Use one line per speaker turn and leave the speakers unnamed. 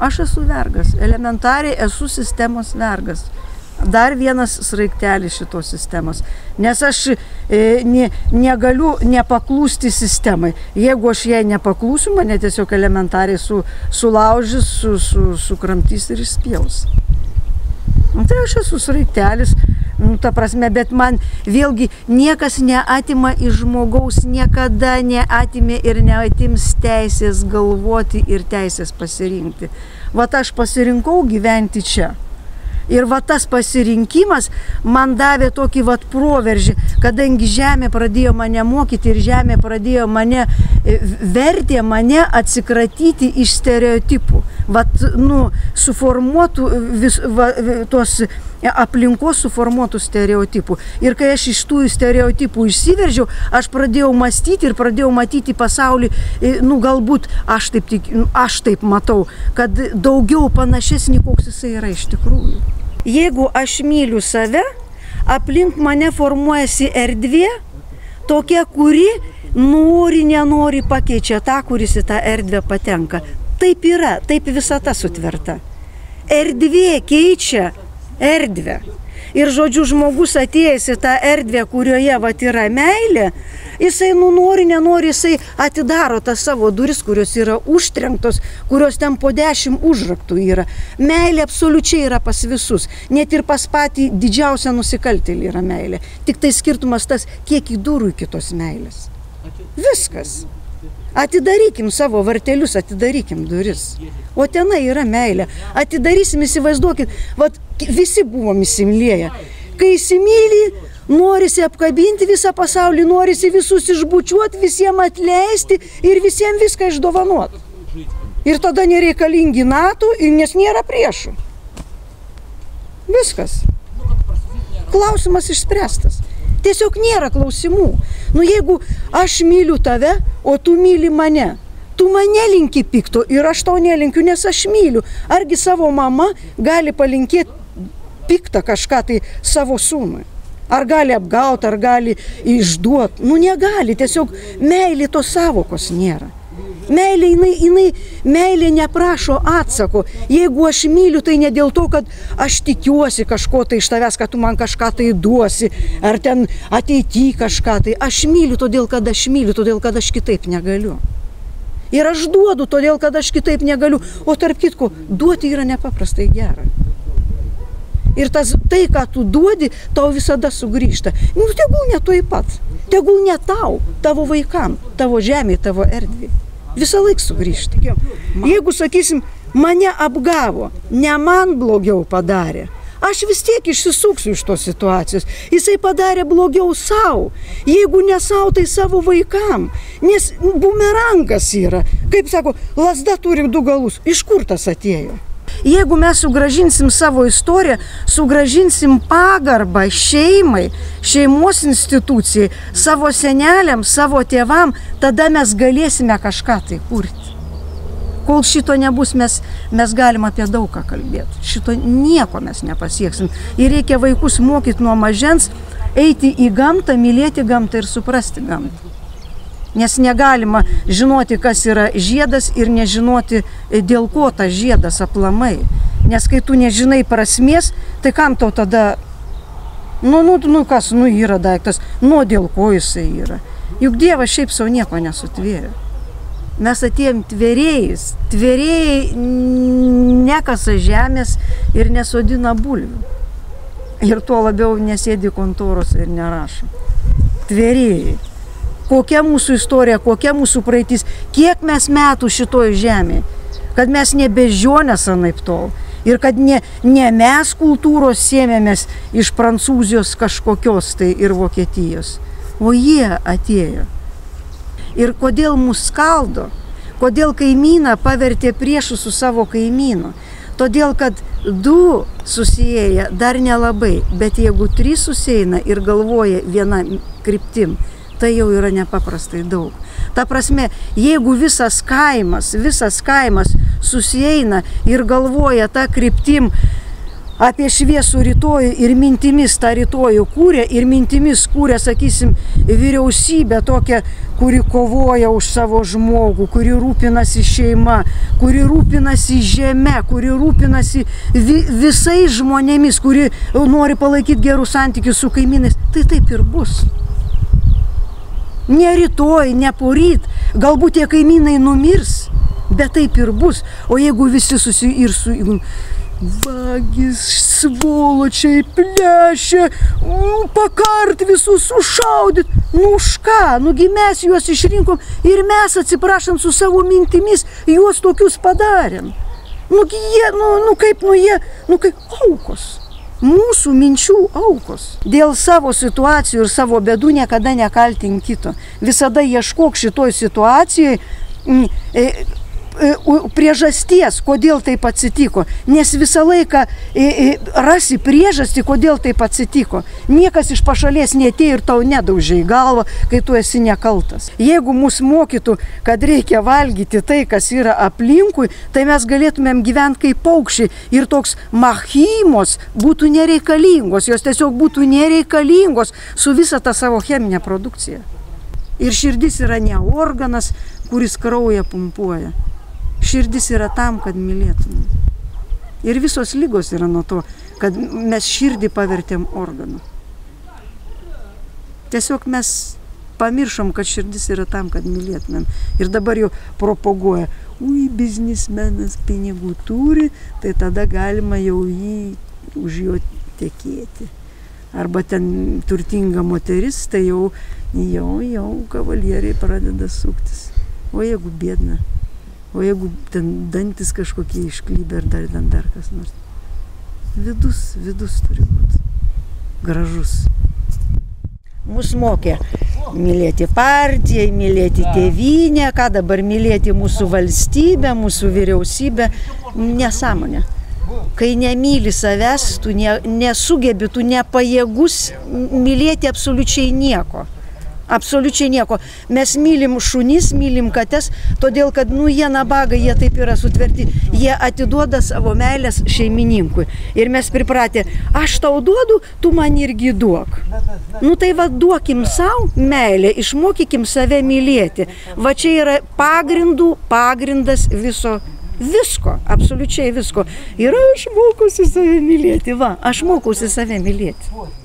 Aš esu vergas, elementariai esu sistemos vergas. Dar vienas sraigtelis šitos sistemos. Nes aš negaliu nepaklūsti sistemai. Jeigu aš jai nepaklūsiu, mane tiesiog elementariai sulaužys, sukramtys ir išspjaus. Tai aš esu sraigtelis, ta prasme, bet man vėlgi niekas neatima iš žmogaus, niekada neatimė ir neatims teisės galvoti ir teisės pasirinkti. Vat aš pasirinkau gyventi čia. Ir va tas pasirinkimas man davė tokį vat proveržį, kadangi žemė pradėjo mane mokyti ir žemė pradėjo vertė mane atsikratyti iš stereotipų. Vat, suformuotų tos aplinkos suformuotų stereotipų. Ir kai aš iš tų stereotipų išsiveržiau, aš pradėjau mąstyti ir pradėjau matyti pasaulį, galbūt aš taip matau, kad daugiau panašesnį, koks jisai yra iš tikrųjų. Jeigu aš myliu save, aplink mane formuojasi erdvė, tokia, kuri nenori pakeičia tą, kuris į tą erdvę patenka. Taip yra, taip visata sutverta. Erdvė keičia erdvę. Ir žodžiu, žmogus atėjęs į tą erdvę, kurioje yra meilė, jisai nenori, jisai atidaro tas savo duris, kurios yra užtrenktos, kurios ten po 10 užraktų yra. Meilė absoliučiai yra pas visus. Net ir pas patį didžiausią nusikaltėlį yra meilė. Tik tai skirtumas tas, kiek į durų iki tos meilės. Viskas. Atidarykim savo vartelius, atidarykim duris. O tenai yra meilė. Atidarysim, įsivaizduokit, visi buvom įsimylėję. Kai įsimylį, norisi apkabinti visą pasaulį, norisi visus išbučiuoti, visiems atleisti ir visiems viską išdovanuoti. Ir tada nereikalingi NATO, nes nėra priešų. Viskas. Klausimas išspręstas. Tiesiog nėra klausimų. Jeigu aš myliu tave, o tu myli mane, tu mane linki pikto ir aš tau nelinkiu, nes aš myliu. Argi savo mama gali palinkėti piktą kažką tai savo sūnui? Ar gali apgauti, ar gali išduoti? Negali, tiesiog meilė tos savokos nėra. Meilė neprašo atsako. Jeigu aš myliu, tai ne dėl to, kad aš tikiuosi kažko tai iš tavęs, kad tu man kažką tai duosi, ar ten ateity kažką tai. Aš myliu todėl, kad aš myliu, todėl, kad aš kitaip negaliu. Ir aš duodu todėl, kad aš kitaip negaliu. O tarp kitko, duoti yra nepaprastai gera. Ir tai, ką tu duodi, tau visada sugrįžta. Tegul ne tuoj pat. Tegul ne tau, tavo vaikam, tavo žemė, tavo erdvė. Visą laiką sugrįžta. Jeigu, sakysim, mane apgavo, ne man blogiau padarė, aš vis tiek išsisuksiu iš tos situacijos. Jisai padarė blogiau savo. Jeigu ne savo, tai savo vaikam. Nes bumerangas yra. Kaip sako, lazda turi 2 galus. Iš kur tas atėjo? Jeigu mes sugrąžinsim savo istoriją, sugrąžinsim pagarbą šeimai, šeimos institucijai, savo seneliam, savo tėvam, tada mes galėsime kažką tai kurti. Kol šito nebus, mes galim apie daug ką kalbėti. Šito nieko mes nepasieksim. Ir reikia vaikus mokyti nuo mažens, eiti į gamtą, mylėti gamtą ir suprasti gamtą. Nes negalima žinoti, kas yra žiedas ir nežinoti, dėl ko tas žiedas aplamai. Nes kai tu nežinai prasmės, tai kam tau tada, kas, yra daiktas, dėl ko jisai yra. Juk Dievas šiaip savo nieko nesutvėrė. Mes atėjom tvėrėjais. Tvėrėjai nekasa žemės ir nesodina bulvių. Ir tuo labiau nesėdi kontoros ir nerašo. Tvėrėjai. Kokia mūsų istorija, kokia mūsų praeitis, kiek mes metų šitoj žemėje, kad mes nebežionės anaiptol ir kad ne mes kultūros sėmėmės iš Prancūzijos kažkokios tai ir Vokietijos, o jie atėjo. Ir kodėl mus skaldo, kodėl kaimyną pavertė priešų su savo kaimynu, todėl kad 2 susieja dar nelabai, bet jeigu 3 susieina ir galvoja viena kryptim, tai jau yra nepaprastai daug. Ta prasme, jeigu visas kaimas susieina ir galvoja tą kryptim apie šviesų rytojų ir mintimis tą rytojų kūrė ir mintimis kūrė, sakysim, vyriausybę tokią, kuri kovoja už savo žmogų, kuri rūpinasi šeima, kuri rūpinasi žeme, kuri rūpinasi visais žmonėmis, kuri nori palaikyti gerus santykius su kaimynais, tai taip ir bus. Ne rytoj, ne poryt, galbūt tie kaimynai numirs, bet taip ir bus. O jeigu visi vagis, svoločiai, plešia, pakart visus sušaudyt. Nu už ką? Nugi mes juos išrinkom ir mes atsiprašant su savo mintimis juos tokius padarėm. Nugi jie, kaip aukos. Mūsų minčių aukos. Dėl savo situacijų ir savo bėdų niekada nekaltink kito. Visada ieškok šitoj situacijai priežasties, kodėl taip atsitiko. Nes visą laiką rasi priežastį, kodėl taip atsitiko. Niekas iš pašalies neatėjo ir tau nedaužė į galvą, kai tu esi nekaltas. Jeigu mus mokytų, kad reikia valgyti tai, kas yra aplinkui, tai mes galėtumėm gyventi kaip paukščiai ir toks machimos būtų nereikalingos, jos tiesiog būtų nereikalingos su visa ta savo cheminė produkcija. Ir širdis yra ne organas, kuris kraują pumpuoja. Širdis yra tam, kad mylėtume. Ir visos ligos yra nuo to, kad mes širdį pavertėm organu. Tiesiog mes pamiršom, kad širdis yra tam, kad mylėtumėm. Ir dabar jau propaguoja, biznismenas pinigų turi, tai tada galima jau už jo tekėti. Arba ten turtinga moteris, tai jau kavalieriai pradeda suktis. O jeigu biedna? O jeigu ten dantis kažkokie išklybė ar dar kas nors. Vidus turi būti gražus. Mus mokė mylėti partiją, mylėti tėvynę, ką dabar mylėti mūsų valstybę, mūsų vyriausybę. Nesąmonė. Kai nemyli savęs, tu nesugebi, tu nepajėgus mylėti absoliučiai nieko. Absoliučiai nieko. Mes mylim šunis, mylim kates, todėl kad, jie nabaga, jie taip yra sutverti, jie atiduoda savo meilės šeimininkui. Ir mes pripratę, aš tau duodu, tu man irgi duok. Tai duokim savo meilę, išmokykim save mylėti. Va čia yra pagrindas visko, absoliučiai visko. Ir aš mokausi save mylėti, aš mokausi save mylėti.